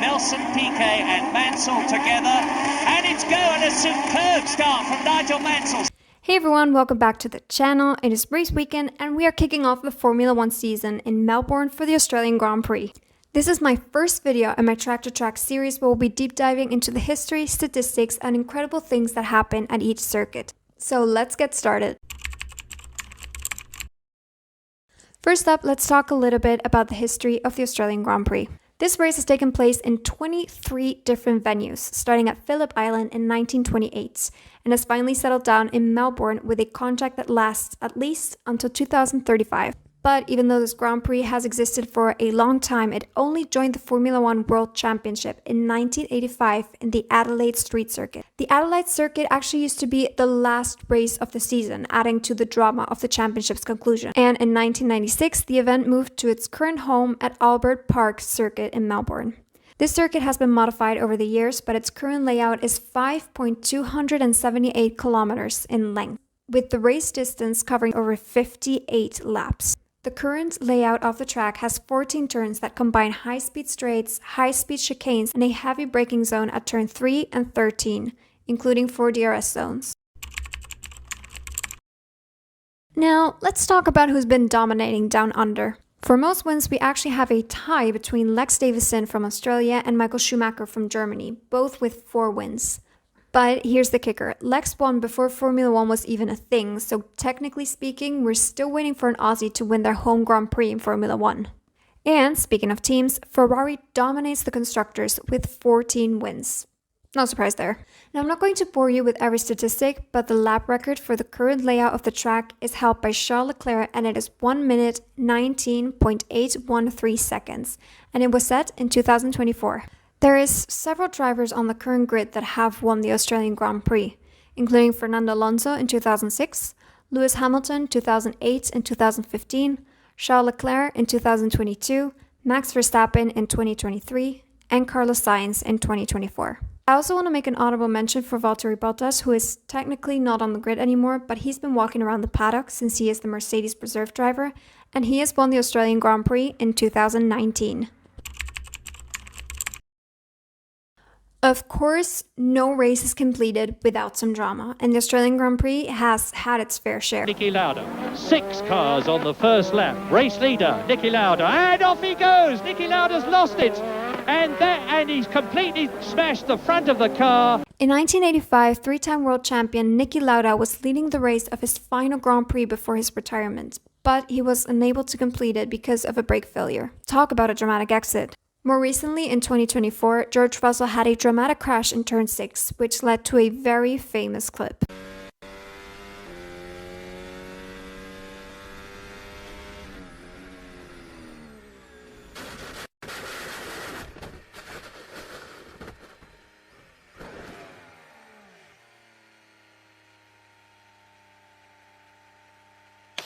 Nelson, Piquet and Mansell together. And it's going a superb start from Nigel Mansell. Hey everyone, welcome back to the channel. It is race weekend and we are kicking off the Formula 1 season in Melbourne for the Australian Grand Prix. This is my first video in my track-to-track series where we'll be deep diving into the history, statistics and incredible things that happen at each circuit. So let's get started. First up, let's talk a little bit about the history of the Australian Grand Prix. This race has taken place in 23 different venues, starting at Phillip Island in 1928, and has finally settled down in Melbourne with a contract that lasts at least until 2035. But even though this Grand Prix has existed for a long time, it only joined the Formula 1 World Championship in 1985 in the Adelaide Street Circuit. The Adelaide Circuit actually used to be the last race of the season, adding to the drama of the championship's conclusion. And in 1996, the event moved to its current home at Albert Park Circuit in Melbourne. This circuit has been modified over the years, but its current layout is 5.278 kilometers in length, with the race distance covering over 58 laps. The current layout of the track has 14 turns that combine high-speed straights, high-speed chicanes, and a heavy braking zone at turn 3 and 13, including 4 DRS zones. Now, let's talk about who's been dominating down under. For most wins, we actually have a tie between Lex Davison from Australia and Michael Schumacher from Germany, both with 4 wins. But here's the kicker. Lex won before Formula 1 was even a thing, so technically speaking, we're still waiting for an Aussie to win their home Grand Prix in Formula 1. And speaking of teams, Ferrari dominates the constructors with 14 wins. No surprise there. Now, I'm not going to bore you with every statistic, but the lap record for the current layout of the track is held by Charles Leclerc and it is 1 minute 19.813 seconds, and it was set in 2024. There is several drivers on the current grid that have won the Australian Grand Prix, including Fernando Alonso in 2006, Lewis Hamilton 2008 and 2015, Charles Leclerc in 2022, Max Verstappen in 2023, and Carlos Sainz in 2024. I also want to make an honorable mention for Valtteri Bottas, who is technically not on the grid anymore, but he's been walking around the paddock since he is the Mercedes reserve driver, and he has won the Australian Grand Prix in 2019. Of course, no race is completed without some drama, and the Australian Grand Prix has had its fair share. Niki Lauda, 6 cars on the first lap. Race leader, Niki Lauda, and off he goes. Niki Lauda's lost it, and he's completely smashed the front of the car. In 1985, 3-time world champion Niki Lauda was leading the race of his final Grand Prix before his retirement, but he was unable to complete it because of a brake failure. Talk about a dramatic exit. More recently, in 2024, George Russell had a dramatic crash in turn 6, which led to a very famous clip.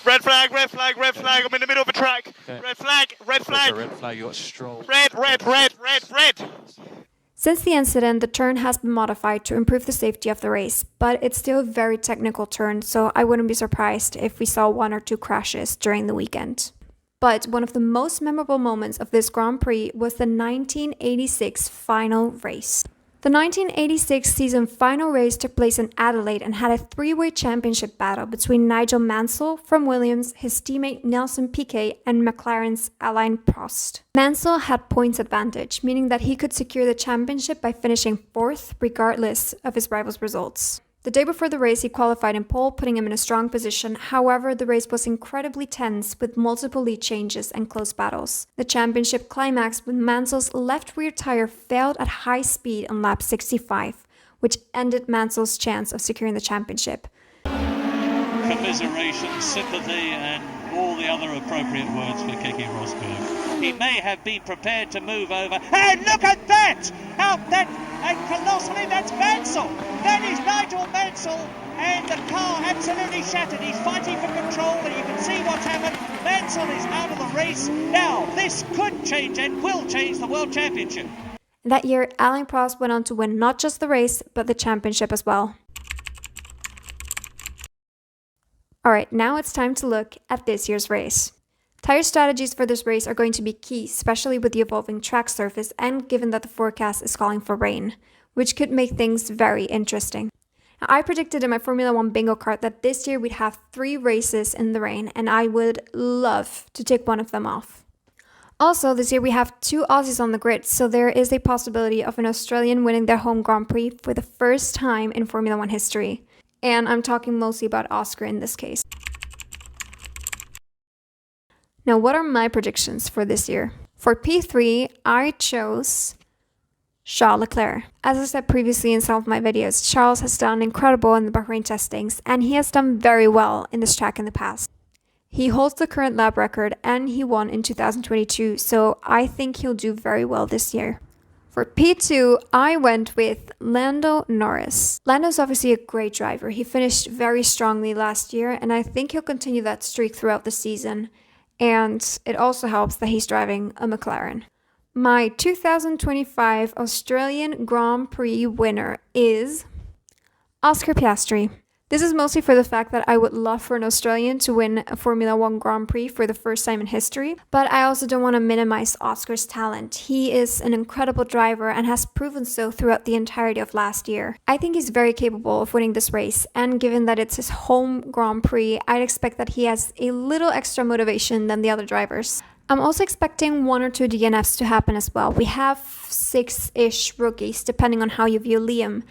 Red flag, red flag, red flag. I'm in the middle of a track. Okay. Red flag, red flag. Red flag, you got Stroll. Red, red, red, red, red. Since the incident, the turn has been modified to improve the safety of the race, but it's still a very technical turn, so I wouldn't be surprised if we saw 1 or 2 crashes during the weekend. But one of the most memorable moments of this Grand Prix was the 1986 final race. The 1986 season final race took place in Adelaide and had a 3-way championship battle between Nigel Mansell from Williams, his teammate Nelson Piquet, and McLaren's Alain Prost. Mansell had points advantage, meaning that he could secure the championship by finishing 4th regardless of his rival's results. The day before the race, he qualified in pole, putting him in a strong position. However, the race was incredibly tense with multiple lead changes and close battles. The championship climaxed when Mansell's left rear tire failed at high speed on lap 65, which ended Mansell's chance of securing the championship. Commiseration, sympathy, and all the other appropriate words for Keke Rosberg. He may have been prepared to move over. And look at that! And colossally, that's Mansell! That is Nigel Mansell, and the car absolutely shattered. He's fighting for control, and you can see what's happened. Mansell is out of the race. Now, this could change and will change the World Championship. That year, Alain Prost went on to win not just the race, but the championship as well. Alright, now it's time to look at this year's race. Tire strategies for this race are going to be key, especially with the evolving track surface and given that the forecast is calling for rain, which could make things very interesting. Now, I predicted in my Formula 1 bingo card that this year we'd have 3 races in the rain, and I would love to take one of them off. Also, this year we have 2 Aussies on the grid, so there is a possibility of an Australian winning their home Grand Prix for the first time in Formula 1 history. And I'm talking mostly about Oscar in this case. Now, what are my predictions for this year? For P3, I chose Charles Leclerc. As I said previously in some of my videos, Charles has done incredible in the Bahrain testings, and he has done very well in this track in the past. He holds the current lap record, and he won in 2022, so I think he'll do very well this year. For P2, I went with Lando Norris. Lando's obviously a great driver. He finished very strongly last year, and I think he'll continue that streak throughout the season. And it also helps that he's driving a McLaren. My 2025 Australian Grand Prix winner is Oscar Piastri. This is mostly for the fact that I would love for an Australian to win a Formula 1 Grand Prix for the first time in history, but I also don't want to minimize Oscar's talent. He is an incredible driver and has proven so throughout the entirety of last year. I think he's very capable of winning this race, and given that it's his home Grand Prix, I'd expect that he has a little extra motivation than the other drivers. I'm also expecting 1 or 2 DNFs to happen as well. We have 6-ish rookies, depending on how you view Liam,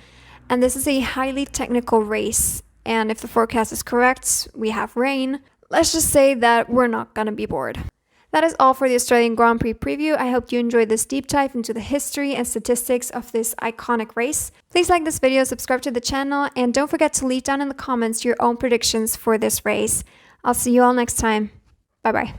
and this is a highly technical race. And if the forecast is correct, we have rain. Let's just say that we're not gonna be bored. That is all for the Australian Grand Prix preview. I hope you enjoyed this deep dive into the history and statistics of this iconic race. Please like this video, subscribe to the channel, and don't forget to leave down in the comments your own predictions for this race. I'll see you all next time. Bye bye.